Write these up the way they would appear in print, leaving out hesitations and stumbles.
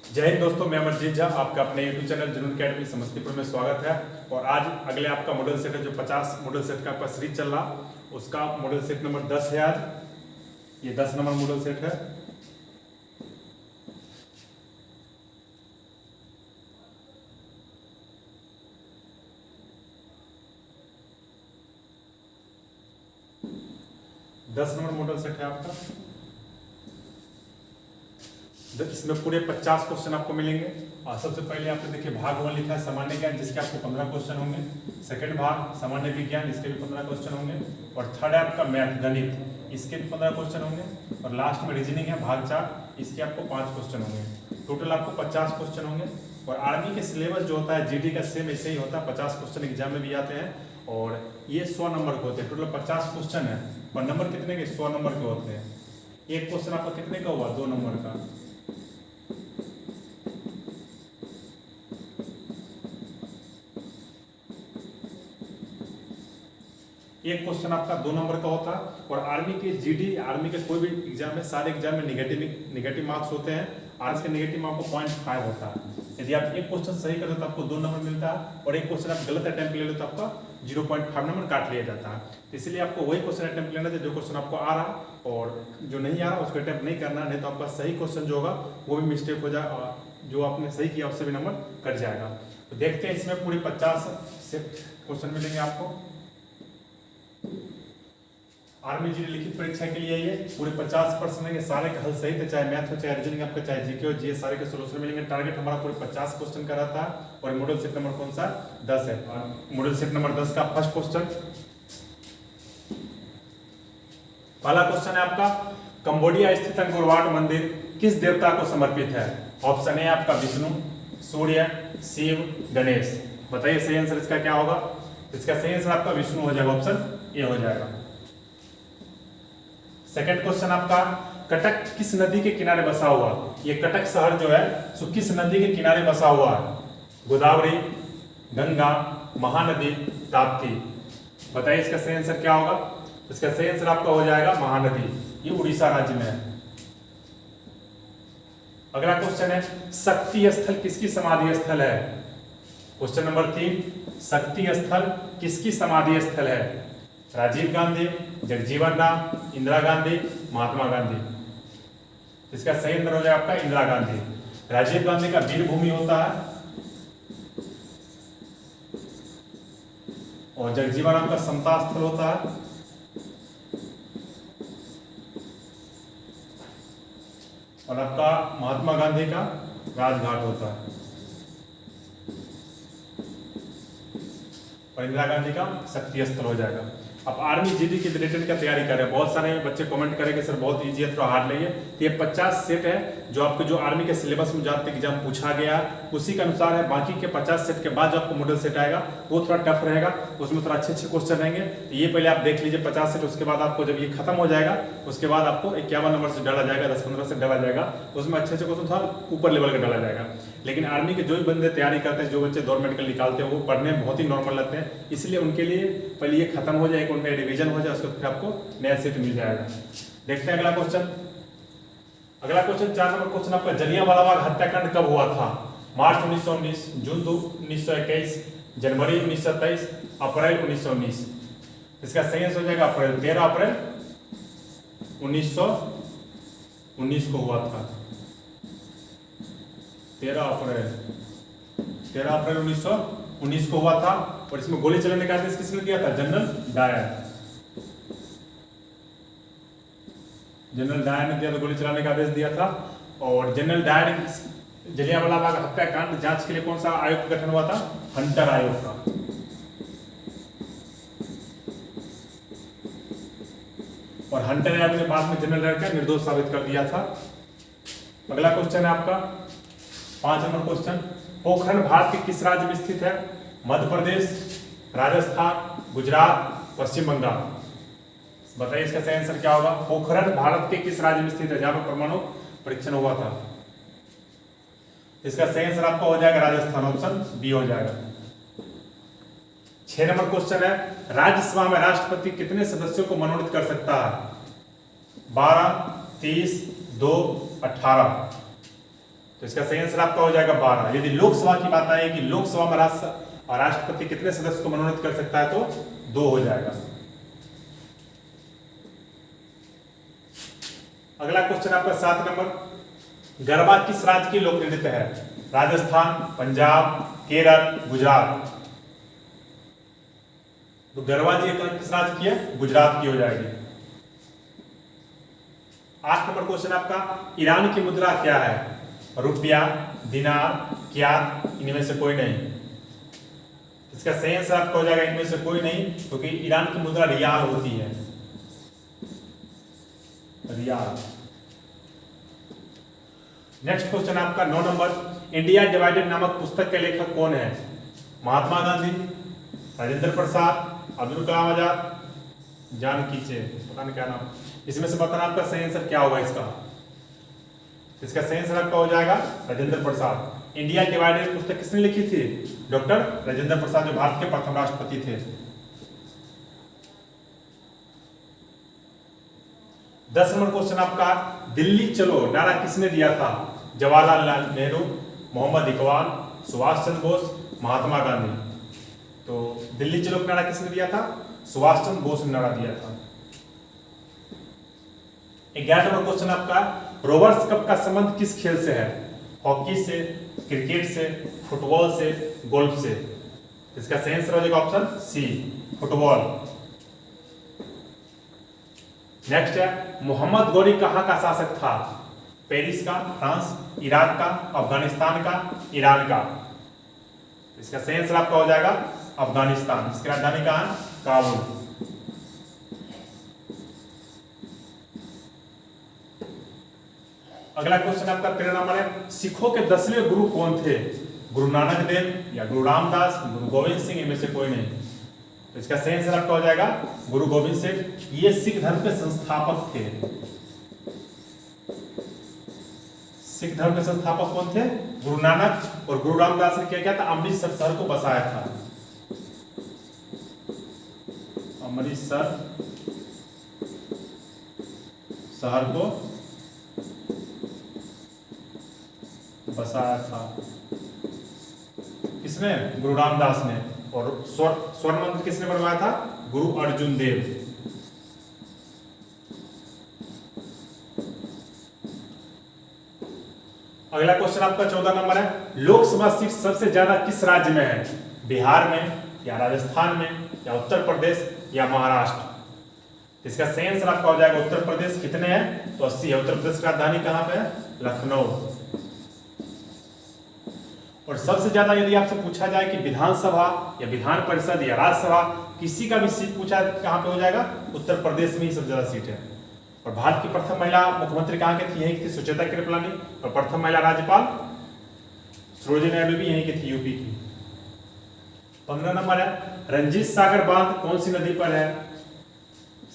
जय हिंद दोस्तों, मैं अमरजीत झा, आपका अपने यूट्यूब चैनल जुनून अकेडमी समस्तीपुर में स्वागत है। और आज अगले आपका मॉडल सेट है, जो 50 मॉडल सेट का आपका सीरीज चल रहा, उसका मॉडल सेट नंबर 10 है। आज ये 10 नंबर मॉडल सेट है। दस नंबर मॉडल सेट है आपका। इसमें पूरे 50 क्वेश्चन आपको मिलेंगे। और सबसे पहले आपने देखिए भाग 1 लिखा है सामान्य ज्ञान, जिसके आपको 15 क्वेश्चन होंगे। सेकंड भाग सामान्य विज्ञान, इसके भी 15 क्वेश्चन होंगे। और थर्ड है आपका मैथ गणित, इसके भी 15 क्वेश्चन होंगे। और लास्ट में रीजनिंग है भाग 4, इसके आपको 5 क्वेश्चन होंगे। टोटल आपको 50 क्वेश्चन होंगे। और आर्मी के सिलेबस जो होता है जीडी का सेम ऐसे ही होता है, 50 क्वेश्चन एग्जाम में भी आते हैं। और ये 100 नंबर के होते हैं। टोटल 50 क्वेश्चन है और नंबर कितने के? 100 नंबर के होते हैं। एक क्वेश्चन आपका कितने का हुआ? 2 नंबर का। एक क्वेश्चन आपका 2 नंबर का होता है। और आर्मी के जीडी, आर्मी के कोई भी एग्जाम में, सारे एग्जाम में निगेटिव मार्क्स होते हैं। आर्ट्स के निगेटिव मार्क को 0.5 होता है। यदि आप एक क्वेश्चन सही करते तो आपको 2 नंबर मिलता है, और एक क्वेश्चन आप गलत अटेम्प्ट ले लो तो आपका 0.5 नंबर काट लिया जाता है। इसलिए आपको वही क्वेश्चन अटेम्प्ट लेना चाहिए जो क्वेश्चन आपको आ रहा, और जो नहीं आ रहा उसको अटेम्प्ट नहीं करना, नहीं तो आपका सही क्वेश्चन जो होगा वो भी मिस्टेक हो जाए, जो आपने सही किया उससे भी नंबर कट जाएगा। तो देखते हैं, इसमें पूरे 50 से क्वेश्चन मिलेंगे आपको। आर्मी जीडी लिखित परीक्षा के लिए ये पूरे 50% के सारे का हल सही थे, चाहे मैथ हो, चाहे रीजनिंग आपका, चाहे जीके हो, जीएस, सारे के सोल्यूशन मिलेंगे। टारगेट हमारा पूरे 50 क्वेश्चन का रहता है। और मॉडल सेट नंबर कौन सा? 10 है। और मॉडल सेट नंबर 10 का फर्स्ट क्वेश्चन, पहला क्वेश्चन है आपका, कंबोडिया स्थित अंकोर वाट मंदिर किस देवता को समर्पित है? ऑप्शन ए आपका विष्णु, सूर्य, शिव, गणेश। बताइए सही आंसर इसका क्या होगा? इसका सही आंसर आपका विष्णु हो जाएगा, ऑप्शन ए हो जाएगा। सेकंड क्वेश्चन आपका, कटक किस नदी के किनारे बसा हुआ? ये कटक शहर जो है सो किस नदी के किनारे बसा हुआ है? गोदावरी, गंगा, महानदी, ताप्ती। बताइए इसका सही आंसर क्या होगा? इसका सही आंसर आपका हो जाएगा महानदी। ये उड़ीसा राज्य में है। अगला क्वेश्चन है, शक्ति स्थल किसकी समाधि स्थल है? क्वेश्चन नंबर 3, शक्ति स्थल किसकी समाधि स्थल है? राजीव गांधी, जगजीवन राम, इंदिरा गांधी, महात्मा गांधी। इसका सही आंसर हो जाएगा आपका इंदिरा गांधी। राजीव गांधी का वीर भूमि होता है, और जगजीवन राम का समता स्थल होता है, और आपका महात्मा गांधी का राजघाट होता है, और इंदिरा गांधी का शक्ति स्थल हो जाएगा। अब आर्मी जीडी की रिलेटेड का तैयारी कर रहे हैं, बहुत सारे बच्चे कमेंट करेंगे सर बहुत इजी है, थोड़ा हार्ड नहीं है। तो ये 50 सेट है जो आपके, जो आर्मी के सिलेबस में जाते एग्जाम पूछा गया उसी के अनुसार है। बाकी के 50 सेट के बाद जो आपको मॉडल सेट आएगा वो थोड़ा टफ रहेगा, उसमें थोड़ा अच्छे क्वेश्चन रहेंगे। तो ये पहले आप देख लीजिए 50 सेट, उसके बाद आपको जब ये खत्म हो जाएगा उसके बाद आपको 51 नंबर से डाला जाएगा, 10-15 से डाला जाएगा, उसमें अच्छे क्वेश्चन थोड़ा ऊपर लेवल का डाला जाएगा। लेकिन आर्मी के जो भी बंदे तैयारी करते हैं, जो बच्चे दौड़ मेडिकल निकालते हैं, वो पढ़ने में बहुत ही नॉर्मल लगते हैं। इसलिए उनके लिए पहले ये खत्म हो जाए, उनका रिवीजन हो जाए, उसके फिर आपको नया सेट मिल जाएगा। देखते हैं अगला क्वेश्चन। अगला क्वेश्चन 4 नंबर क्वेश्चन आपका, जलियांवाला बाग हत्याकांड कब हुआ था? मार्च 1919, जून 1921, जनवरी 1923, अप्रैल 1919। इसका सही आंसर हो जाएगा अप्रैल, 13 अप्रैल 1919 को हुआ था। 13 अप्रैल 1919 को हुआ था। और इसमें गोली चलाने का आदेश किसने दिया था? General Dyer. जनरल डायर ने दिया था, गोली चलाने का आदेश दिया था। और जनरल डायर जलियांवाला बाग हत्याकांड जांच के लिए कौन सा आयोग का गठन हुआ था? हंटर आयोग का। और हंटर आयोग ने बाद में जनरल डायर का निर्दोष साबित कर दिया था। अगला क्वेश्चन है आपका 5 नंबर क्वेश्चन, पोखरण भारत के किस राज्य में स्थित है? मध्य प्रदेश, राजस्थान, गुजरात, पश्चिम बंगाल। बताइए इसका सही आंसर क्या होगा? पोखरण भारत के किस राज्य में स्थित है, जहां पर परमाणु परीक्षण हुआ था? इसका सही आंसर आपका हो जाएगा राजस्थान, ऑप्शन बी हो जाएगा। 6 नंबर क्वेश्चन है, राज्यसभा में राष्ट्रपति कितने सदस्यों को मनोनीत कर सकता है? 12, 30, 2, 18। तो इसका सही आंसर आपका हो जाएगा 12। यदि लोकसभा की बात आए कि लोकसभा में राष्ट्रपति कितने सदस्य को मनोनीत कर सकता है, तो 2 हो जाएगा। अगला क्वेश्चन आपका 7 नंबर, गरबा किस राज्य की लोक नृत्य है? राजस्थान, पंजाब, केरल, गुजरात। तो गरबा जी किस राज्य की है? गुजरात की हो जाएगी। 8 नंबर क्वेश्चन आपका, ईरान की मुद्रा क्या है? रुपया, दिनार, क्यात, इनमें से कोई नहीं। इसका सही आंसर आपका हो जाएगा इनमें से कोई नहीं, क्योंकि ईरान की मुद्रा रियाल होती है, रियाल। नेक्स्ट क्वेश्चन आपका 9 नंबर, इंडिया डिवाइडेड नामक पुस्तक के लेखक कौन है? महात्मा गांधी, राजेंद्र प्रसाद, अब्दुल कलाम आजाद, जानकी चेन, पता नहीं क्या नाम। इसमें से बताना आपका सही आंसर क्या होगा इसका। इसका सही आंसर आपका हो जाएगा राजेंद्र प्रसाद। इंडिया डिवाइडेड पुस्तक किसने लिखी थी? डॉक्टर राजेंद्र प्रसाद, जो भारत के प्रथम राष्ट्रपति थे। 10 नंबर क्वेश्चन आपका, दिल्ली चलो नारा किसने दिया था? जवाहरलाल नेहरू, मोहम्मद इकबाल, सुभाष चंद्र बोस, महात्मा गांधी। तो दिल्ली चलो नारा किसने दिया था? सुभाष चंद्र बोस ने नारा दिया था। 11 नंबर क्वेश्चन आपका, रोवर्स कप का संबंध किस खेल से है? हॉकी से, क्रिकेट से, फुटबॉल से, गोल्फ से। इसका सही आंसर हो जाएगा ऑप्शन सी, फुटबॉल। नेक्स्ट है, मोहम्मद गौरी कहां का शासक था? पेरिस का, फ्रांस, इराक का, अफगानिस्तान का, ईरान का। इसका सही आंसर आपका हो जाएगा अफगानिस्तान। इसकी राजधानी कहां है? काबुल। अगला क्वेश्चन आपका 13 नंबर है, सिखों के 10वें गुरु कौन थे? गुरु नानक देव या गुरु रामदास, गुरु गोविंद सिंह, इनमें से कोई नहीं। तो इसका सही आंसर आपका हो जाएगा गुरु गोविंद सिंह। ये सिख धर्म के संस्थापक थे। सिख धर्म के संस्थापक कौन थे? गुरु नानक। और गुरु रामदास ने क्या किया था? अमृतसर शहर को बसाया था। अमृतसर शहर को बसाया था। किसने? गुरु रामदास ने। और स्वर्ण मंदिर किसने बनवाया था? गुरु अर्जुन देव। अगला क्वेश्चन आपका 14 नंबर है, लोकसभा सीट सबसे ज्यादा किस राज्य में है? बिहार में या राजस्थान में या उत्तर प्रदेश या महाराष्ट्र। इसका सही आंसर आपका हो जाएगा उत्तर प्रदेश। कितने हैं? तो 80 है। उत्तर प्रदेश की राजधानी कहां पे है? लखनऊ। और सबसे ज्यादा यदि आपसे पूछा जाए कि विधानसभा या विधान परिषद या राज्यसभा किसी का भी सीट पूछा कहां पे हो जाएगा? उत्तर प्रदेश में ही सबसे ज्यादा सीट है। और भारत की प्रथम महिला मुख्यमंत्री कहां की थी? यहीं की थी, सुचेता कृपलानी। और प्रथम महिला राज्यपाल सरोजिनी नायडू भी यहीं की थी, यूपी की। 15 नंबर है, रंजीत सागर बांध कौन सी नदी पर है?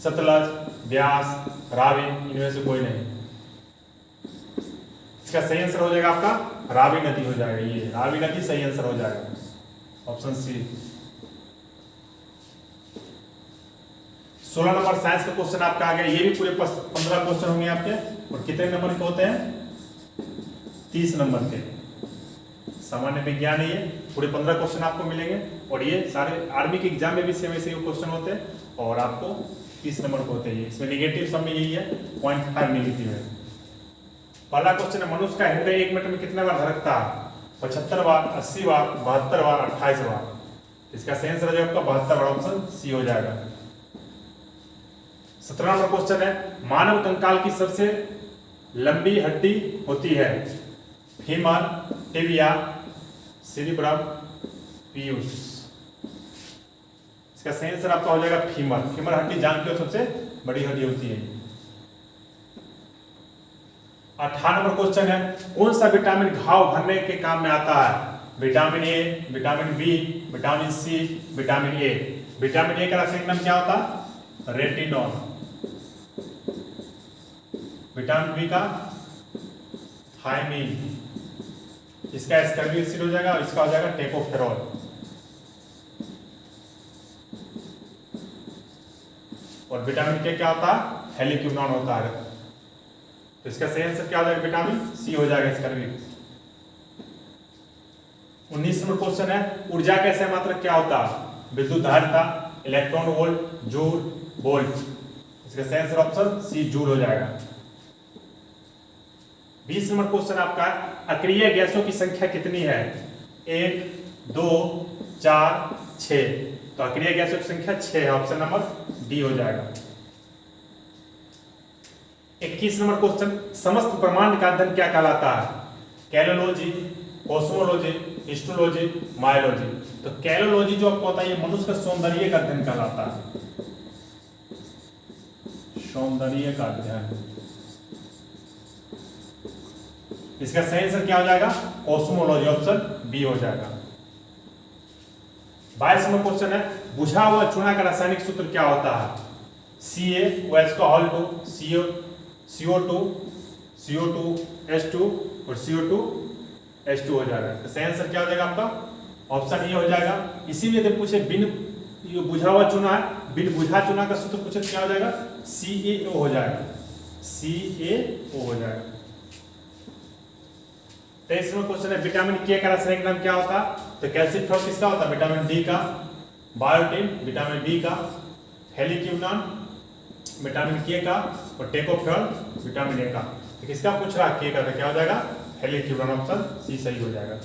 सतलज, ब्यास, रावी, इनमें से कोई नहीं। इसका सही आंसर हो जाएगा आपका रावी नदी हो जाएगा। ये रावी नदी सही आंसर हो जाएगा, ऑप्शन सी। 16 नंबर साइंस का क्वेश्चन आपका आ गया। ये भी पूरे 15 क्वेश्चन होंगे आपके। और कितने नंबर के होते हैं? 30 नंबर के। सामान्य विज्ञान है, पूरे 15 क्वेश्चन आपको मिलेंगे। और ये सारे आर्मी के एग्जाम में भी सेम ऐसे क्वेश्चन होते हैं। और आपको 30 नंबर को होते हैं। इसमें निगेटिव सब में यही है, 0.5 नेगेटिव है। पहला क्वेश्चन है, मनुष्य का हृदय 1 मिनट में कितने बार धड़कता है? 75 बार, 80 बार, 72 बार, 28 बार। इसका सही आंसर है आपका 72 बार, ऑप्शन सी हो जाएगा। 17 नंबर क्वेश्चन है, मानव कंकाल की सबसे लंबी हड्डी होती है? Femur, tibia, cerebrum, Piyush. इसका सही आंसर आपका हो जाएगा फीमर। फीमर हड्डी जांघ की सबसे बड़ी हड्डी होती है। 18 नंबर क्वेश्चन है, कौन सा विटामिन घाव भरने के काम में आता है? Vitamin A, vitamin B, vitamin C, vitamin A. Vitamin A का रासायनिक नाम क्या होता है? रेटिनॉल। विटामिन बी का थायमीन। इसका एस्कॉर्बिक एसिड हो जाएगा और इसका हो जाएगा टेकोफेरॉल। और विटामिन के क्या होता है? हेलिक्विनोन होता है। तो इसका सही आंसर क्या हो जाएगा? विटामिन सी हो जाएगा, एस्कॉर्बिक। 19 नंबर क्वेश्चन है, ऊर्जा का ऐसा मात्रक क्या होता है? विद्युत धारिता, इलेक्ट्रॉन वोल्ट, जूल, वोल्ट। इसका सही आंसर ऑप्शन सी जूल हो जाएगा। 20 नंबर क्वेश्चन आपका, अक्रिय गैसों की संख्या कितनी है? 1, 2, 4, 6। तो अक्रिय गैसों की संख्या 6 है, ऑप्शन नंबर डी हो जाएगा। 21 नंबर क्वेश्चन, समस्त ब्रह्मांड का अध्ययन क्या कहलाता है? कैलोलॉजी, कॉस्मोलॉजी, हिस्टोलॉजी, मायोलॉजी। तो कैलोलॉजी जो आपको होता है, ये मनुष्य का सौंदर्य का अध्ययन कहलाता है, सौंदर्य का अध्ययन। इसका सही आंसर क्या हो जाएगा? कॉस्मोलॉजी, ऑप्शन बी हो जाएगा। 22 नंबर क्वेश्चन है, बुझा हुआ चूना का रासायनिक सूत्र क्या होता है? CaOH2, CO2, CO2H2 और CO2H2 हो जाएगा। तो सही आंसर क्या हो जाएगा आपका? ऑप्शन ए हो जाएगा। इसी में यदि पूछे बिन ये बुझा हुआ चूना है, बिन बुझा चूना का सूत्र पूछे तो क्या हो जाएगा? CaO हो जाएगा, CaO हो जाएगा। 23 नंबर क्वेश्चन है, विटामिन के का रासायनिक नाम क्या होता है? तो कैल्सिफेरॉल किसका होता है? विटामिन डी का, बायोटिन विटामिन डी का, हेलिक्यूनॉन विटामिन के का और टेकोफेरॉल विटामिन ए का। तो किसका पूछ रहा है? के का, तो क्या हो जाएगा? हेलिक्यूनॉन, ऑप्शन सी सही हो जाएगा।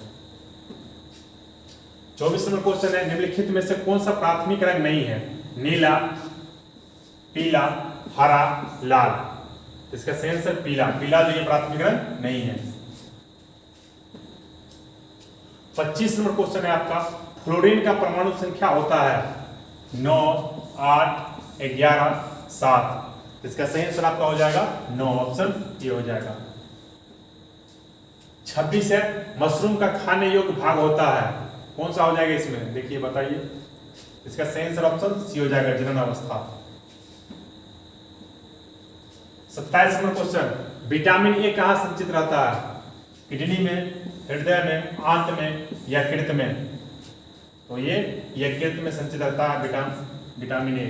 24 नंबर क्वेश्चन है, निम्नलिखित में से कौन सा प्राथमिक रंग नहीं है? नीला, पीला, हरा, लाल। इसका सही आंसर पीला, पीला जो ये प्राथमिक रंग नहीं है। 25 नंबर क्वेश्चन है आपका, फ्लोरीन का परमाणु संख्या होता है 9, 8, 11, 7। इसका सही आंसर आपका हो जाएगा 9, ऑप्शन ये हो जाएगा। 26 है, मशरूम का खाने योग्य भाग होता है, कौन सा हो जाएगा इसमें? देखिए बताइए। इसका सही आंसर ऑप्शन सी हो जाएगा, जनन अवस्था। 27 नंबर क्वेश्चन, विटामिन ए कहाँ संचित रहता है? किडनी में, हृदय में, आंत में या कृत में? तो ये कृत में संचित रहता है विटामिन ए।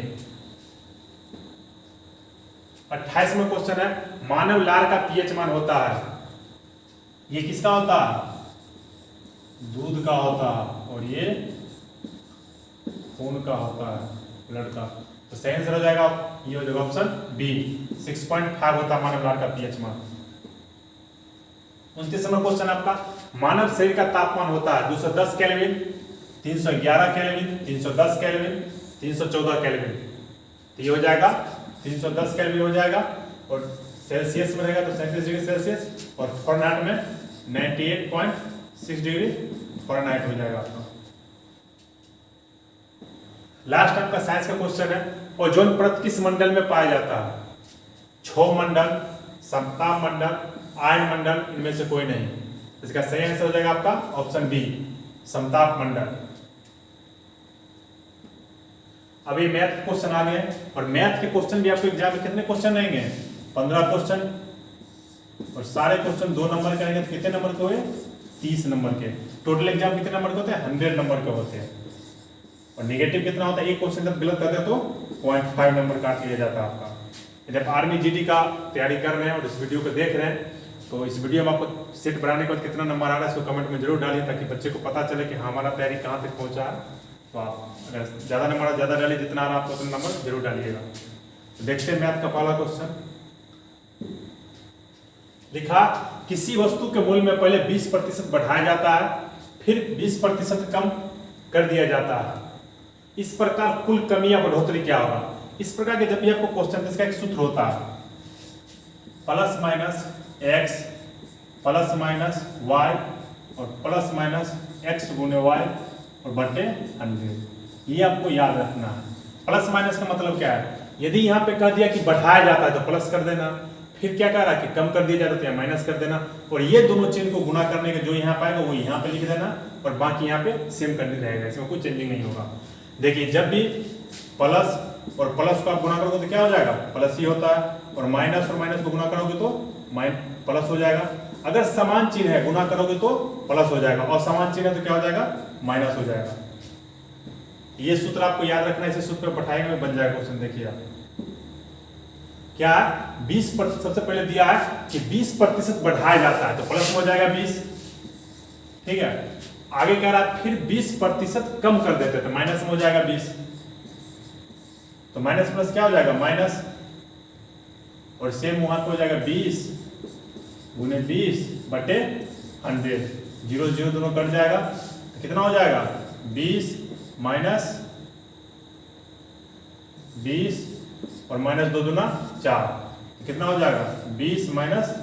28 नंबर क्वेश्चन है, मानव लार का पीएच मान होता है, ये किसका होता है? दूध का होता है, और ये खून का होता है, ब्लड का। तो सही आंसर हो जाएगा ये हो जाएगा ऑप्शन बी, 6.5 होता है मानव लार का पीएच मान। 29 नंबर क्वेश्चन आपका, मानव शरीर का तापमान होता है 210 केल्विन, 311 केल्विन, 310 केल्विन, 314 केल्विन। तो ये हो जाएगा 310 केल्विन हो जाएगा, और सेल्सियस में रहेगा तो 37 डिग्री सेल्सियस, और फॉरेनहाइट में 98.6 डिग्री फॉरेनहाइट हो जाएगा आपका। लास्ट आपका साइंस का क्वेश्चन है, ओजोन परत किस मंडल में पाया जाता है? क्षोभ मंडल, समताप मंडल, आयन मंडल, इनमें से कोई नहीं। इसका सही आंसर हो जाएगा आपका ऑप्शन बी, समताप मंडल। अभी मैथ क्वेश्चन आ गए, और मैथ के क्वेश्चन भी आपको एग्जाम में कितने क्वेश्चन रहेंगे? 15 क्वेश्चन, और सारे क्वेश्चन 2 नंबर के रहेंगे। तो कितने नंबर के हुए? 30 नंबर के। टोटल एग्जाम कितने नंबर के होते हैं? 100 नंबर के होते हैं। और नेगेटिव कितना होता है? एक क्वेश्चन जब गलत करते हैं तो 0.5 नंबर काट लिया जाता है आपका। जब आर्मी जीडी का तैयारी कर रहे हैं और इस वीडियो को देख रहे हैं, तो इस वीडियो में आपको सेट बनाने के बाद कितना नंबर आ रहा है इसको कमेंट में जरूर डालिए, ताकि बच्चे को पता चले कि हमारा तैयारी कहाँ तक पहुँचा है। तो आप अगर ज़्यादा नंबर ज़्यादा डालिए, जितना आ रहा है आपको उतना नंबर जरूर डालिएगा। तो देखते हैं मैथ का पहला क्वेश्चन। लिखा, किसी वस्तु के मूल्य में पहले 20% बढ़ाया जाता है, फिर 20% कम कर दिया जाता है। इस प्रकार कुल कमी या बढ़ोतरी क्या होगा? इस प्रकार के जब भी आपको क्वेश्चन, इसका एक सूत्र होता है plus minus x plus minus y और प्लस माइनस एक्स गुने वाई और बटे 100। ये आपको याद रखना है। प्लस माइनस का मतलब क्या है? यदि यहाँ पे कह दिया कि बढ़ाया जाता है तो प्लस कर देना, फिर क्या कह रहा है कि कम कर दिया जाता है तो माइनस कर देना, और ये दोनों चिन्ह को गुना करने के जो यहाँ पाएगा वो यहाँ पे लिख देना, और बाकी यहाँ पे सेम करने रहेगा, इसमें कोई चेंजिंग नहीं होगा। देखिए, जब भी प्लस और प्लस को आप गुना करोगे तो क्या हो जाएगा? प्लस ही होता है, और माइनस को गुना करोगे तो प्लस हो जाएगा। अगर समान चिन्ह है गुना करोगे तो प्लस हो जाएगा, और समान चिन्ह है तो क्या हो जाएगा? माइनस हो जाएगा। ये सूत्र आपको याद रखना है, इसे सूत्र पे बैठाएंगे में बन जाएगा क्वेश्चन। देखिए आप क्या 20%, सबसे पहले दिया है कि 20% बढ़ाया जाता है तो प्लस हो जाएगा 20, ठीक है। आगे कह रहा फिर 20% कम कर देते तो माइनस में हो जाएगा 20, तो माइनस प्लस क्या हो जाएगा माइनस, और सेम वहां पे हो जाएगा 20 गुने 20 बटे 100, 0 0 दोनों कट जाएगा तो कितना हो जाएगा 20 माइनस 20 और माइनस 2 दूना 4, तो कितना हो जाएगा 20 माइनस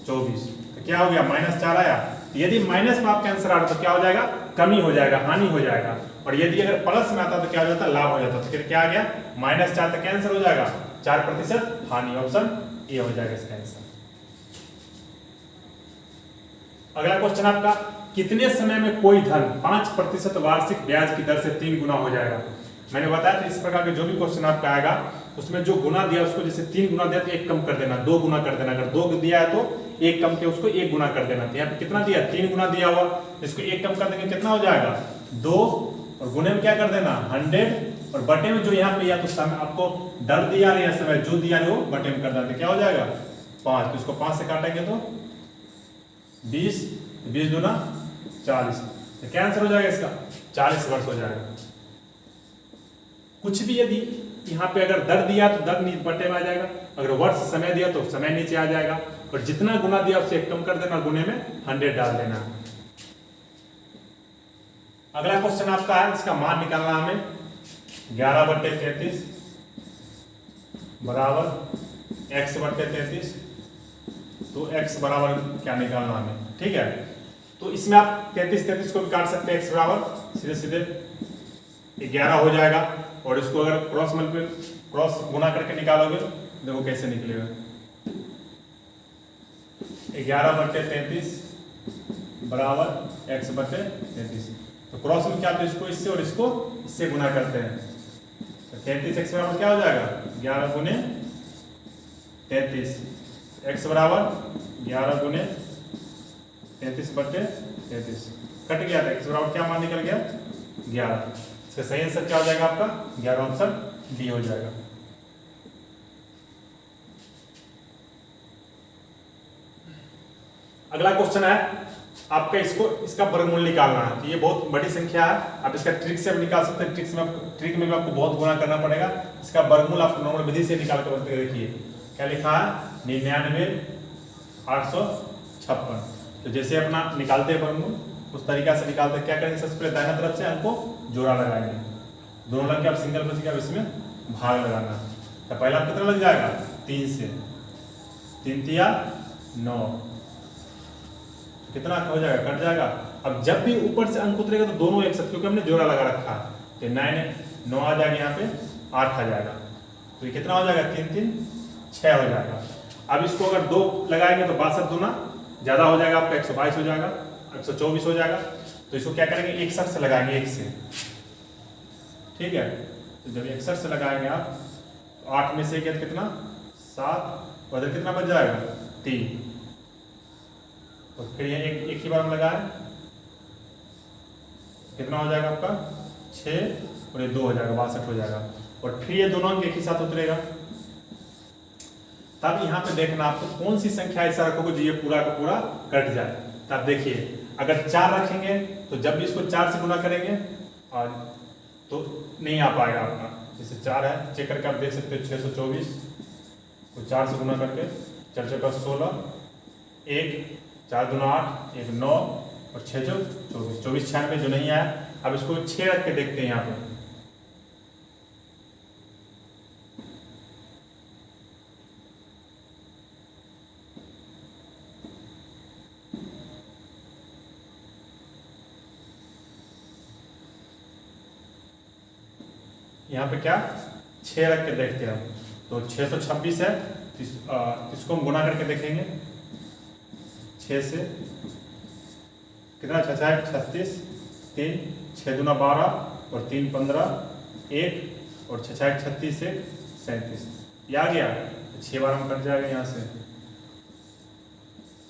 24, तो क्या हो गया माइनस 4 आया। यदि माइनस में आपका आंसर आ रहा तो क्या हो जाएगा कमी हो जाएगा, हानि हो जाएगा, और यदि अगर प्लस में आता तो क्या हो जाता लाभ हो जाता, तो फिर क्या आ गया -4 तक कैंसिल हो जाएगा, 4% हानि, ऑप्शन ए हो जाएगा इसका आंसर। अगला क्वेश्चन आपका, कितने समय में कोई धन 5% वार्षिक ब्याज की दर से 3 गुना हो जाएगा। मैंने बताया था इस प्रकार के जो भी क्वेश्चन आपका आएगा उसमें जो गुना दिया उसको जैसे 3 गुना दिया तो 1 कम कर देना, 2 गुना कर देना, अगर 2 दिया है तो 1 कम के उसको 1 गुना कर देना। यहाँ पे कितना दिया 3 गुना दिया हुआ, इसको 1 कम कर देंगे कितना हो जाएगा 2, और गुने में क्या कर देना 100, और बटे में जो यहाँ पे या तो समय आपको डर दिया नहीं है समय जो दिया है वो बटे में कर देते क्या हो जाएगा 5, तो इसको 5 से काटेंगे तो 20, 20 दूना 40, तो क्या आंसर हो जाएगा इसका 40 वर्ष हो जाएगा। कुछ भी यदि यहाँ पे अगर दर दिया तो दर बटे में आ जाएगा, अगर वर्ष समय दिया तो समय नीचे आ जाएगा, और जितना गुना दिया उससे 1 कम कर देना, गुने में 100 डाल देना। अगला क्वेश्चन आपका है, इसका मान निकालना हमें 11/33 बराबर x/33, तो x बराबर क्या निकालना हमें, ठीक है। तो इसमें आप 33 को भी काट सकते हैं, x बराबर सीधे सीधे 11 हो जाएगा, और इसको अगर क्रॉस गुना करके निकालोगे देखो कैसे निकलेगा 11/33 बराबर x/33, तो क्रॉस में क्या तो इसको इससे और इसको इससे गुना करते हैं, तो 33x बराबर क्या हो जाएगा 11 गुने 33, x बराबर 11 गुने 33/33 कट गया था, x बराबर क्या मान निकल गया 11, इसका सही आंसर क्या हो जाएगा आपका 11, ऑप्शन बी हो जाएगा। अगला क्वेश्चन है आपका, इसका वर्गमूल निकालना है, तो ये बहुत बड़ी संख्या है, आप इसका ट्रिक से निकाल सकते हैं, ट्रिक में भी आपको बहुत गुना करना पड़ेगा। इसका वर्गमूल आप नॉर्मल विधि से निकाल कर देखिए क्या लिखा है 99,856, तो जैसे अपना निकालते हैं वर्गमूल उस तरीका से निकालते हैं। क्या करेंगे सबसे पहले दाहिने तरफ से अंक को जोड़ा लगाएंगे, दोनों लग के आप सिंगल बच गया, इसमें भाग लगाना, तो पहला कितना लग जाएगा 3 से, 3 तिया 9, कितना हो जाएगा कट जाएगा। अब जब भी ऊपर से अंक उतरेगा तो दोनों एक साथ, क्योंकि हमने जोड़ा लगा रखा है, तो 9 आ जाएगा, यहाँ पे 8 आ जाएगा, तो ये कितना हो जाएगा 3 3 6 हो जाएगा। अब इसको अगर 2 लगाएंगे तो 62 दूना ज्यादा हो जाएगा आपका 122 हो जाएगा, 124 हो जाएगा, तो इसको क्या करेंगे 61 से लगाएंगे, 1 से, ठीक है। तो जब 61 से लगाएंगे आप तो 8 में से कितना 7, और कितना बच जाएगा 3, और फिर ये एक ही बार में लगाए कितना हो जाएगा आपका 6, और ये 2 हो जाएगा 62 हो जाएगा, और फिर ये दोनों अंक एक ही साथ उतरेगा। तब यहाँ पे देखना आपको कौन सी संख्या ऐसा रखोगे जो ये पूरा का पूरा कट जाए। तब देखिए अगर 4 रखेंगे तो जब भी इसको 4 से गुना करेंगे और तो नहीं आ पाएगा आपका, जैसे 4 है चेक करके आप देख सकते हो 624 को 4 से गुना करके 4 4 16, 1 4 दूना 8, 1 9 और 6 24, 24 96 जो नहीं आया। अब इसको 6 रख के देखते हैं यहाँ पे, यहाँ पे क्या 6 रख के देखते हैं, तो 626 है, इसको हम गुना करके देखेंगे 6 से, कितना 6 6 36, 3 6 दूना 12 और 3 15, 1 और 6 6 36, 1 37, ये आ गया, 6 बार हम कट जाएगा यहाँ से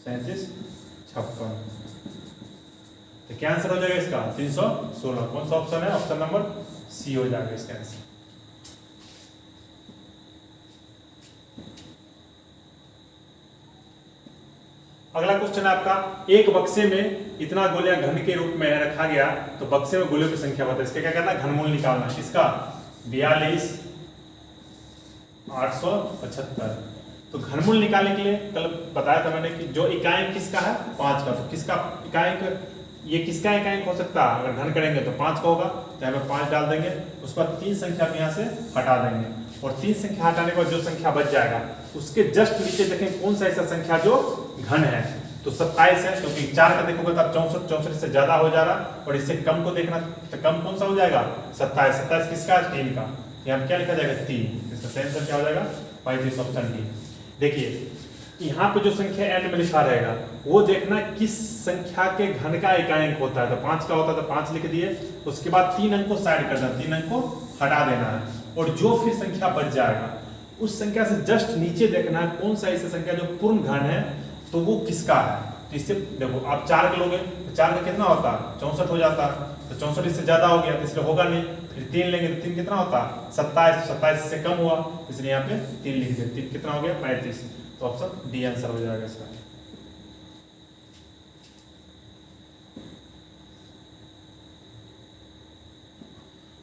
37 56, तो क्या आंसर हो जाएगा इसका 316। कौन सा ऑप्शन है, ऑप्शन नंबर सी हो जाएगा इसका आंसर। अगला क्वेश्चन है आपका, एक बक्से में इतना गोलियां घन के रूप में रखा गया तो बक्से में गोलियों की संख्या बताए। इसका क्या करना है, घनमूल निकालना। किसका, 42,875। तो घनमूल निकालने के लिए कल बताया था मैंने कि जो इकाई किसका है, 5 का। तो किसका इकाई, ये किसका इकाई हो सकता है, अगर घन करेंगे तो 5 का होगा, तो यहाँ पे 5 डाल देंगे। उसके बाद 3 संख्या को यहाँ से हटा देंगे और 3 संख्या हटाने के बाद जो संख्या बच जाएगा उसके जस्ट नीचे देखें कौन सा ऐसा संख्या जो घन है। तो 27 है, क्योंकि 4 का देखोगे तो 64, 64 से ज्यादा हो जा रहा, और इससे कम को देखना तो कम कौन सा हो जाएगा, 27। 27 किसका है, 3 का। यहाँ क्या लिखा जाएगा, 3। इसका सही आंसर क्या हो जाएगा, 35 ऑप्शन डी। देखिए यहाँ पे जो संख्या एंड में लिखा रहेगा वो देखना किस संख्या के घन का इकाई होता है। तो 5 का होता है तो 5 लिख दिए। उसके बाद 3 अंक को साइड कर देना, 3 अंक को हटा देना है, और जो फिर संख्या बच जाएगा उस संख्या से जस्ट नीचे देखना है कौन सा ऐसा संख्या जो पूर्ण घन है, तो वो किसका है। तो इससे देखो आप 4 के लोगे तो 4 का कितना होता है, 64 हो जाता है। तो 64 इससे ज्यादा हो गया तो इसलिए होगा नहीं। फिर 3 लेंगे तो 3 कितना होता है, 27। 27 से कम हुआ इसलिए यहाँ पे 3 लिख दिया। 3 कितना हो गया, 35। तो ऑप्शन डी आंसर हो जाएगा इसका।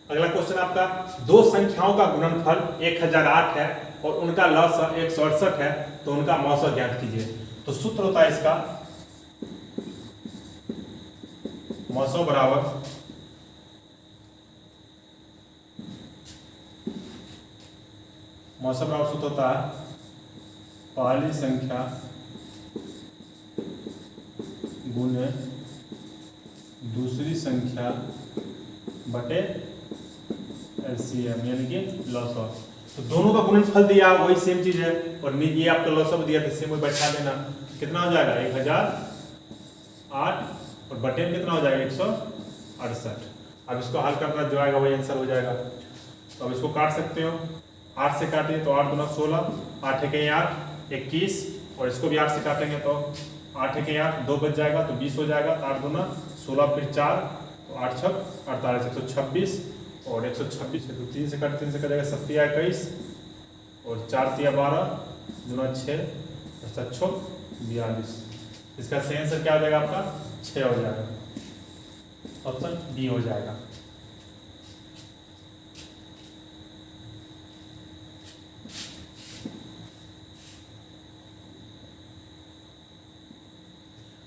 अगला क्वेश्चन आपका, दो संख्याओं का गुणनफल 1008 है और उनका लसाअ 168 है, तो उनका मौसा ज्ञात कीजिए। तो सूत्र होता है इसका, मौसा बराबर सूत्र होता है पहली संख्या गुने दूसरी संख्या बटे एलसीएम, यानी कि लसाअ। तो दोनों का गुणनफल दिया वही सेम चीज है, और ये आपको लसाअ दिया तो सेम वही बैठा देना। कितना हो जाएगा, 1008, और बटे में कितना हो जाएगा, 168। अब इसको हल करना जो आएगा वही आंसर हो जाएगा। तो अब इसको काट सकते हो, 8 से काटिए तो 8 दूना 16, 8 एक 8, 21, और इसको भी 8 से काटेंगे तो 8 एक 8, 2 बच जाएगा तो 20 हो जाएगा। 8 दूना 16, फिर 4 तो 8 छक 48, 126, और 126 तो 3 से काट, 3 से कट जाएगा 7 या 21, और 4 तिया 12, दूना 6, 7 छक 42। इसका सही आंसर क्या हो जाएगा आपका, 6 हो जाएगा। ऑप्शन बी हो जाएगा।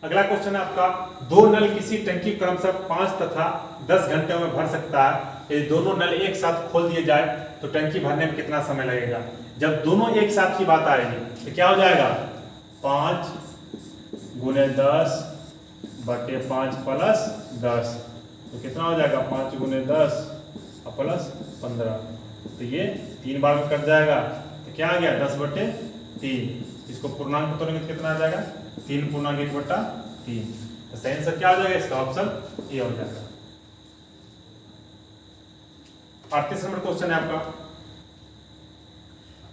अगला क्वेश्चन है आपका, दो नल किसी टंकी क्रमशः 5 तथा 10 घंटे में भर सकता है। यदि दोनों नल एक साथ खोल दिए जाए तो टंकी भरने में कितना समय लगेगा। जब दोनों एक साथ की बात आएगी तो क्या हो जाएगा, 5 गुने 10 बटे 5 प्लस 10, तो कितना हो जाएगा, 5 गुने 10 प्लस 15। तो ये 3 बार में कट जाएगा, तो क्या आ गया, 10 बटे 3। इसको पूर्णांक में तोड़ेंगे तो कितना आ जाएगा, 3 पूर्णांक 1 बटा 3। तो सही आंसर क्या हो जाएगा इसका, ऑप्शन ए हो जाएगा। 38 नंबर क्वेश्चन है आपका,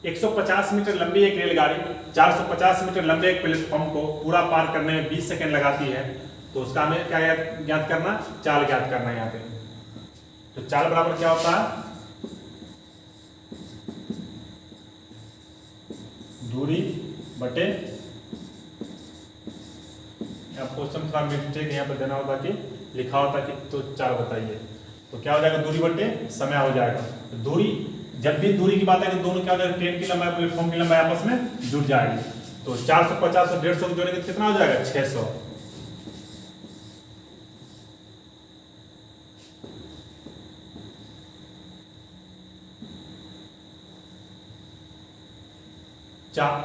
150 मीटर लंबी एक रेलगाड़ी 450 मीटर लंबे एक प्लेटफॉर्म को पूरा पार करने में 20 सेकंड लगाती है। तो उसका हमें क्या ज्ञात करना, चाल ज्ञात करना है यहाँ पे। तो चाल बराबर क्या होता है, दूरी बटे, क्वेश्चन थोड़ा मिस्टेक यहाँ पे देना होता कि लिखा होता कि तो चाल बताइए, तो क्या हो जाएगा, दूरी बटे समय हो जाएगा। तो दूरी, जब भी दूरी की बात है तो दोनों क्या हो जाएगा, ट्रेन की लंबाई प्लेटफॉर्म की लंबाई आपस में जुड़ जाएगी। तो 450 और 150 को जोड़ेंगे तो कितना हो जाएगा, 600।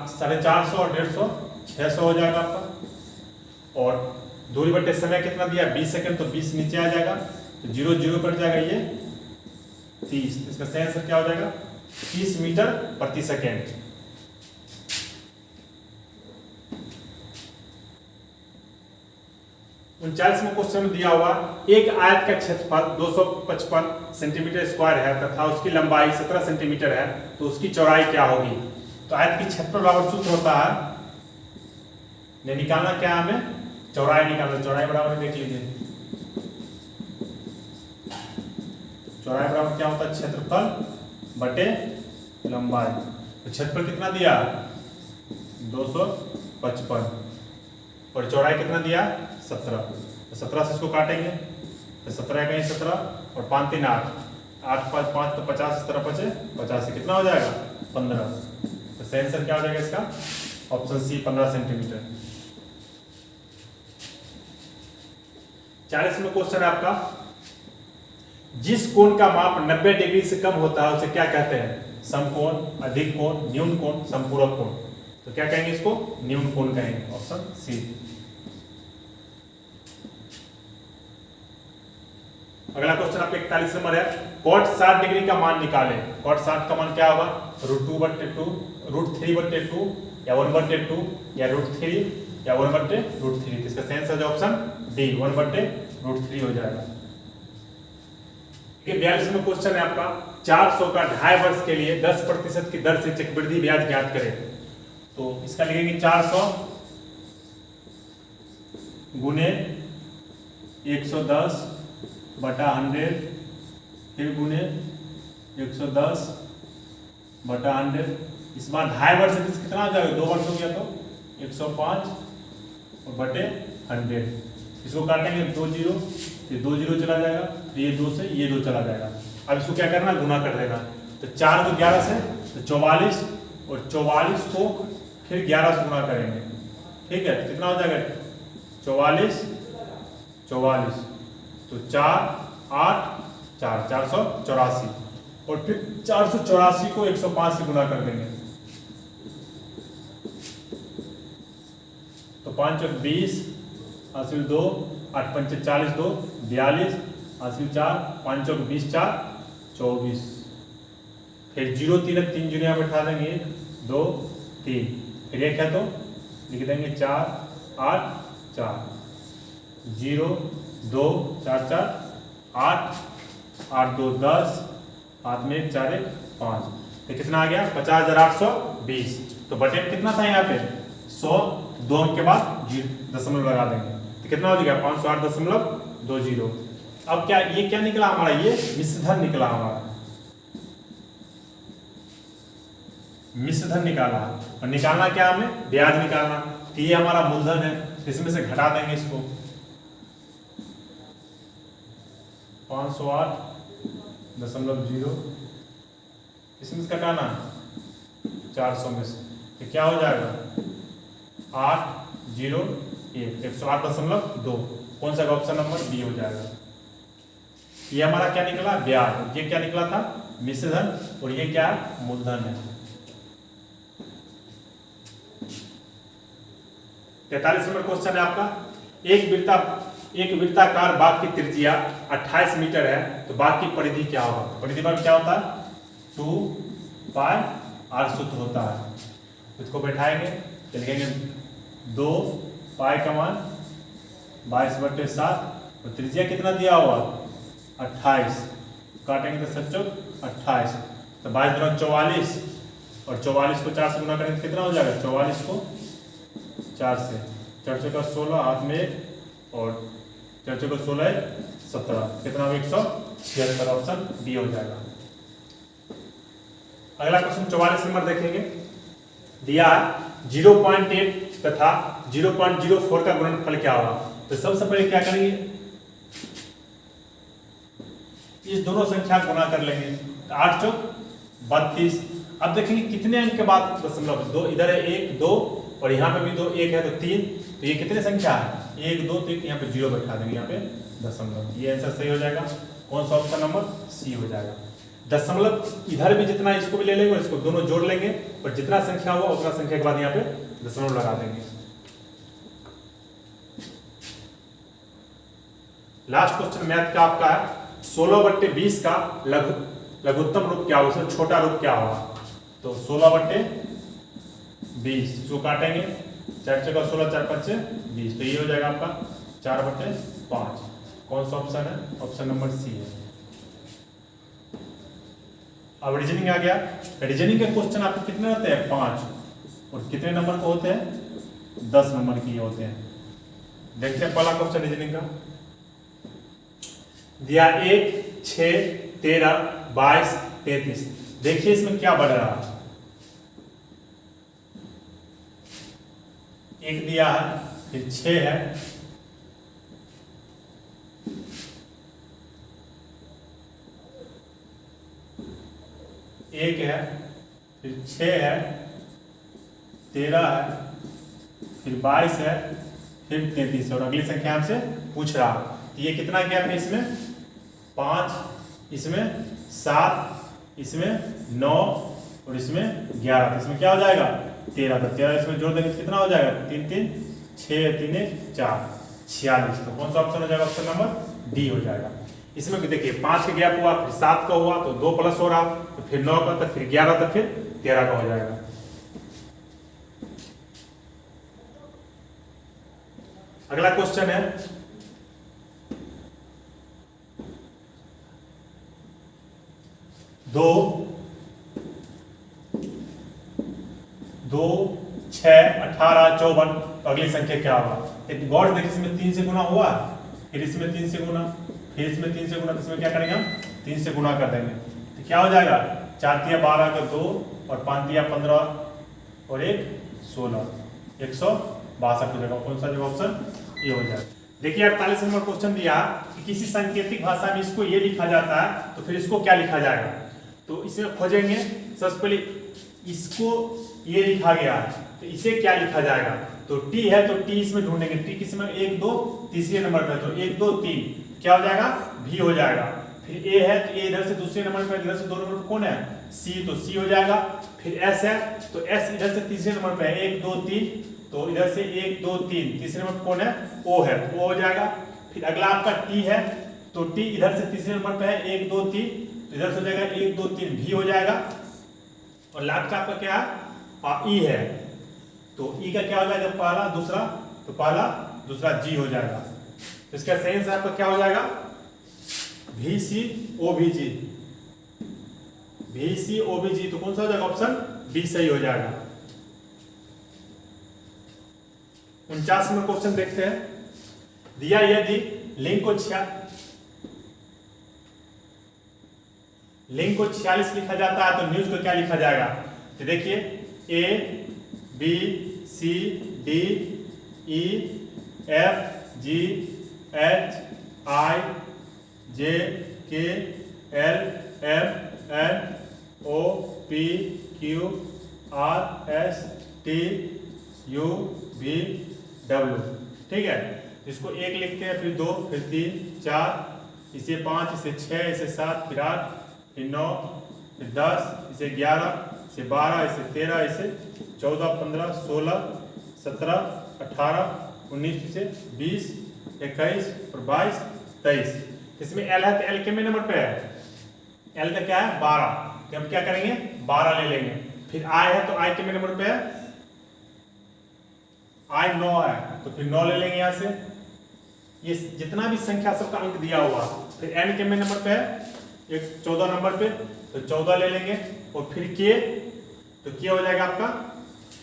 साढ़े 400 और 150 600 हो जाएगा आपका। और दूरी बटे समय कितना दिया, 20 सेकंड, तो 20 नीचे आ जाएगा तो 0 0 कट जाएगा, ये 30। इसका सही आंसर क्या हो जाएगा, 30 मीटर प्रति सेकेंड। उनचालीसवां क्वेश्चन में दिया हुआ, एक आयत का क्षेत्रफल 255 सेंटीमीटर स्क्वायर है तथा उसकी लंबाई 17 सेंटीमीटर है, तो उसकी चौड़ाई क्या होगी। तो आयत की क्षेत्रफल बराबर सूत्र होता है, ने निकालना क्या है, हमें चौड़ाई निकालना। चौड़ाई बराबर देख लीजिए, चौड़ाई बराबर क्या होता है, क्षेत्रफल बटे लंबाई। तो क्षेत्रफल कितना दिया, 255, और चौड़ाई कितना दिया 17। तो 17 से इसको काटेंगे तो 17 कहीं 17 और 5 3 8, 8 5 5 तो 50, 17 बचे 50 से कितना हो जाएगा 15। तो सही आंसर क्या हो जाएगा इसका ऑप्शन सी 15 सेंटीमीटर। 40वां क्वेश्चन है आपका, जिस कोण का माप 90 डिग्री से कम होता है उसे क्या कहते हैं? समकोण, अधिक कोण, न्यून कोण, संपूरक कोण। तो क्या कहेंगे इसको? न्यून कोण कहेंगे, ऑप्शन सी। अगला क्वेश्चन आपका 41 नंबर है, cot 60 डिग्री का मान निकाले। cot 60 का मान क्या होगा? √2/2, √3/2 या 1/2 या √3 या 1/√3। इसका सही आंसर ऑप्शन डी 1/√3 हो जाएगा। 42वां क्वेश्चन है आपका, 400 का 2.5 वर्ष के लिए 10% की दर से चक्रवृद्धि ब्याज ज्ञात करें। तो इसका लिखेंगे 400 गुने 110 बटा 100 फिर गुने 110 बटा 100। इस बार 2.5 वर्ष से कितना हो जाएगा? 2 वर्ष हो गया तो 105 और बटे 100। इसको काटेंगे 2 जीरो, ये 2 जीरो चला जाएगा, ये 2 से ये 2 चला जाएगा। अब इसको क्या करना? गुना कर देना। तो 4 को 11 से तो 44 और 44 को फिर 11 से गुना करेंगे, ठीक है? कितना हो जाएगा? 44 44 तो 4 8 4 484 और फिर 484 को 105 से गुना कर देंगे तो 5 और 20 हासिल 2 8 5 40 2 42 हासिल 4 5 और 20 4 24। फिर 0 3 3 जीरो यहाँ बैठा देंगे 1 2 3 फिर एक है तो लिख देंगे 4 8 4 0 2 4 4 8 8 2 10 हाथ में 1 4 1 5। तो कितना आ गया? 50,820। तो बटे में कितना था यहाँ पे? 100, 2 अंक के बाद दशमलव लगा देंगे तो कितना हो जाएगा? 508.20। अब क्या ये क्या निकला हमारा? ये मिश्र धन निकला हमारा, मिश्र धन निकाला। और निकालना क्या हमें? ब्याज निकालना। तो ये हमारा मूलधन है, इसमें से घटा देंगे इसको 508.0 इसमें से घटाना 400 में से तो क्या हो जाएगा? 801 108.2। कौन सा ऑप्शन नंबर बी हो जाएगा। ये हमारा क्या निकला? ब्याज। ये क्या निकला था? मिश्र धन। और ये क्या है? मूलधन है। 43 नंबर क्वेश्चन है आपका, एक वृत्ताकार बाग की त्रिज्या 28 मीटर है तो बाग की परिधि क्या होगा? परिधि बाग क्या होता है? 2 पाई r सूत्र होता है। इसको बैठाएंगे तो लिखेंगे 2 पाई का मान 22/7 और त्रिज्या कितना दिया हुआ? 28। काटेंगे तो 7 28 तो 22 दूना 44 और 44 को 4 से गुना करेंगे तो कितना हो जाएगा? 44 को 4 से 4 का 16 हाथ में 1 और 4 का 16 17 कितना? 176। ऑप्शन बी हो जाएगा। अगला क्वेश्चन 44 नंबर देखेंगे, दिया 0.8 तथा 0.04 का गुणनफल क्या होगा? तो सबसे पहले क्या करेंगे? इस दोनों संख्या गुणा कर लेंगे। 8 चौक 32। अब देखेंगे कितने अंक के बाद दशमलव? 2 इधर है 1 2 और यहाँ पे भी 2 1 है तो 3। तो ये कितने संख्या है? 1 2 3 यहाँ पे 0 बैठा देंगे, यहाँ पे दशमलव। ये आंसर सही हो जाएगा। कौन सा ऑप्शन नंबर? सी हो जाएगा। दशमलव इधर भी जितना इसको भी ले लेंगे और इसको दोनों जोड़ लेंगे और जितना संख्या हुआ उतना संख्या के बाद यहाँ पे दशमलव लगा देंगे। लास्ट क्वेश्चन मैथ का आपका है, 16/20 का लघुत्तम रूप क्या होगा? छोटा रूप क्या होगा? तो 16/20 इसको काटेंगे 4 चौका 16 4 5 20 तो ये हो जाएगा आपका 4/5। कौन सा ऑप्शन है? ऑप्शन नंबर सी है। अब रीजनिंग आ गया। रीजनिंग के क्वेश्चन आपके कितने होते हैं? 5 और कितने नंबर को होते हैं? 10 नंबर के होते हैं। देखते हैं पहला क्वेश्चन रीजनिंग का। दिया 1 6 13 22 33। देखिए इसमें क्या बढ़ रहा है। 1 दिया है फिर 6 है, 1 है, फिर 6 है, 13 है, फिर 22 है, फिर 33 है, और अगली संख्या हमसे पूछ रहा है। तो ये कितना गैप है इसमें 5, इसमें 7, इसमें 9 और इसमें 11। तो इसमें क्या हो जाएगा 13। तो 13 इसमें जोड़ देंगे कितना हो जाएगा 3 3 6 3 4 46। तो कौन सा ऑप्शन हो जाएगा, ऑप्शन नंबर डी हो जाएगा। इसमें देखिए 5 का गैप हुआ, फिर 7 का हुआ तो 2 प्लस हो रहा, तो फिर 9 का, तो फिर 11, तो फिर 13 का हो जाएगा। अगला क्वेश्चन है 2 2 6 18 54। तो अगली संख्या क्या होगा, गौर से देखिए इसमें 3 से गुना हुआ, फिर इसमें 3 से गुना, फिर इसमें 3 से गुना, तो इसमें क्या करेंगे हम 3 से गुना कर देंगे। तो क्या हो जाएगा 4 तिया 12 का 2 और 5 तिया 15 और 1 16, 162 हो जाएगा। कौन सा जवाब ऑप्शन ये हो जाएगा। देखिए 48 नंबर क्वेश्चन दिया कि किसी सांकेतिक भाषा में इसको ये लिखा जाता है तो फिर इसको क्या लिखा जाएगा। तो इसमें खोजेंगे, सबसे पहले इसको ये लिखा गया है तो इसे क्या लिखा जाएगा। तो टी है तो टी इसमें ढूंढेंगे, टी किसमें 1 2 तीसरे नंबर पर, तो 1 2 3 क्या हो जाएगा भी हो जाएगा। फिर ए है तो ए इधर से दूसरे नंबर पर, इधर से 2 नंबर पर कौन है सी, तो सी हो जाएगा। फिर एस है तो एस इधर से तीसरे नंबर पर है 1 2 3, तो इधर से 1 2 3 तीसरे नंबर पर कौन है ओ है, तो ओ हो जाएगा। फिर अगला आपका टी है तो टी इधर से तीसरे नंबर पर है 1 2 3, तो इधर से हो जाएगा 1 2 3 भी हो जाएगा। और लास्ट आपका क्या है ई है, तो ई का क्या हो जाएगा पहला दूसरा, तो पहला दूसरा जी हो जाएगा। तो इसका सही आंसर आपका क्या हो जाएगा भी सी ओ भी जी, भी सी ओ भी जी। तो कौन सा हो जाएगा ऑप्शन बी सही हो जाएगा। 49 नंबर क्वेश्चन देखते हैं। दिया यदि लिंक को 46 लिखा जाता है तो न्यूज को क्या लिखा जाएगा। तो देखिए A B C D E F G H I J K L M N O P Q R S T U V W. ठीक है, इसको 1 लिखते हैं, फिर 2, फिर 3 4, इसे 5, इसे 6, इसे 7, फिर 8, फिर 9, फिर 10, इसे 11, इसे 12, इसे 13, इसे 14 15 16 17 18 19, इसे 20 21 और 22 23। इसमें एल है तो एल के नंबर पे है, एल का क्या है 12, तो हम क्या करेंगे 12 ले लेंगे। फिर आई है तो आई के नंबर पे है, आई 9 है तो फिर 9 ले लेंगे यहाँ से। ये जितना भी संख्या सबका अंक दिया हुआ, फिर एन के नंबर पे है एक 14 नंबर पे, तो 14 ले लेंगे। और फिर के, तो के हो जाएगा आपका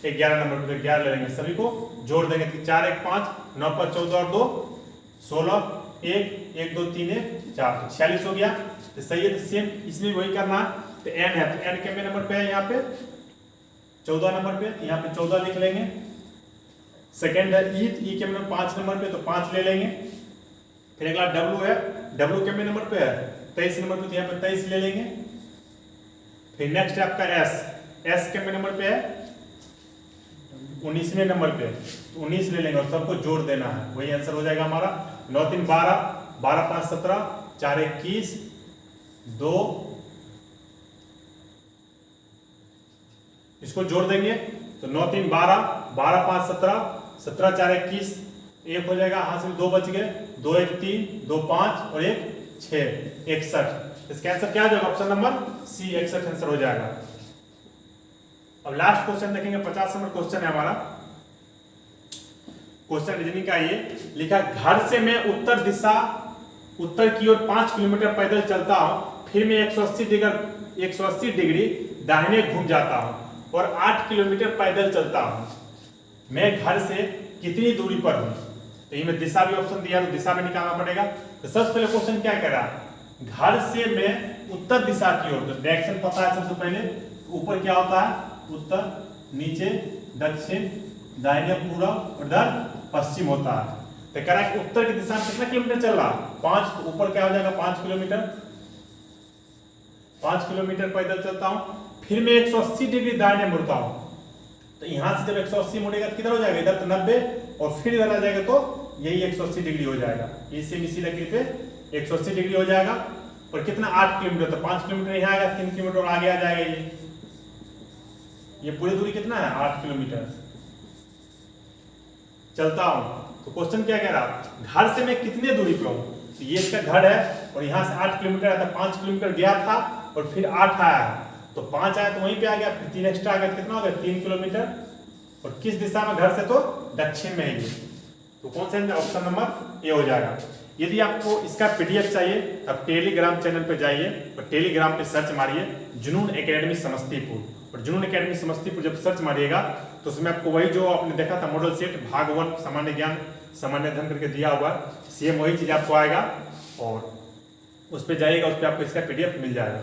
11 नंबर पे, 11 ले लेंगे। सभी को जोड़ देंगे तो 4 1 5 9 पर 14 और 2 16 1 1 2 3 1 4, तो 46 हो गया। तो सही है, तो सेम इसमें वही करना है। तो एन है तो एन के नंबर पे है यहाँ पे 14 नंबर पे, यहाँ पे 14 लिख लेंगे। सेकेंड है ई के 5 नंबर पे, तो 5 ले लेंगे। फिर अगला डब्ल्यू है, डब्ल्यू के नंबर पे है 23 नंबर पे, तो यहाँ पे 23 ले लेंगे। फिर नेक्स्ट है आपका एस, एस के नंबर पे है 19वें नंबर पे, तो 19 ले लेंगे और सबको जोड़ देना है, वही आंसर हो जाएगा हमारा। 9 3 12 12 5 17 4 21 2, इसको जोड़ देंगे तो 9 3 12 12 5 17 17 4 21, 1 हो जाएगा, हाथ से 2 बच गए, 2 1 3 2 5 और 1 6 61। इसका आंसर क्या हो जाएगा ऑप्शन नंबर सी 61 आंसर हो जाएगा। अब लास्ट क्वेश्चन देखेंगे, 50 नंबर क्वेश्चन है हमारा। क्वेश्चन रीजनिंग का ये लिखा, घर से मैं उत्तर की ओर 5 किलोमीटर पैदल चलता हूं, फिर मैं 180 डिग्री दाहिने घूम जाता हूं और 8 किलोमीटर पैदल चलता हूं। मैं घर से कितनी दूरी पर हूं। तो ये में दिशा भी ऑप्शन दिया, तो दिशा में निकालना पड़ेगा। तो सबसे पहले क्वेश्चन क्या कह रहा है, घर से मैं उत्तर दिशा की ओर, तो डायरेक्शन पता है सबसे पहले, ऊपर क्या होता है उत्तर, नीचे दक्षिण, दाहिने पूर्व और इधर पश्चिम होता है। तो कह रहा है कि उत्तर की दिशा में कितना किलोमीटर चल रहा, 5, तो ऊपर क्या हो जाएगा 5 किलोमीटर, 5 किलोमीटर पैदल चलता हूं। फिर मैं 180 डिग्री दाहिने मुड़ता हूं, तो यहां से जब 180 मुड़ेगा तो किधर हो जाएगा, इधर तो 90, और फिर इधर आ जाएगा तो यही 180 डिग्री हो जाएगा। इसी लकीर पे 180 डिग्री हो जाएगा। और कितना 8 किलोमीटर, तो 5 किलोमीटर यहाँ आएगा, 3 किलोमीटर आगे आ जाएगा। ये पूरी दूरी कितना है 8 किलोमीटर चलता हूं। तो क्वेश्चन क्या कह रहा, घर से मैं कितने दूरी पे हूं, तो ये इसका घर है और यहाँ से 8 किलोमीटर आया था, 5 किलोमीटर गया था और फिर 8 आया, तो 5 आया तो वहीं पे आ गया, फिर 3 एक्स्ट्रा आ गया, कितना हो गया 3 किलोमीटर। और किस दिशा में घर से, तो दक्षिण में ही। तो कौन सा ऑप्शन नंबर ए हो जाएगा। यदि आपको इसका पीडीएफ चाहिए तब टेलीग्राम चैनल पे जाइए और टेलीग्राम पे सर्च मारिए जुनून एकेडमी समस्तीपुर, और जुनून एकेडमी समस्तीपुर जब सर्च मारिएगा तो उसमें आपको वही जो आपने देखा था मॉडल सेट भाग 1 सामान्य ज्ञान सामान्य अध्ययन करके दिया हुआ, सेम वही चीज आपको आएगा और उस पर जाइएगा, उस पर आपको इसका पीडीएफ मिल जाएगा।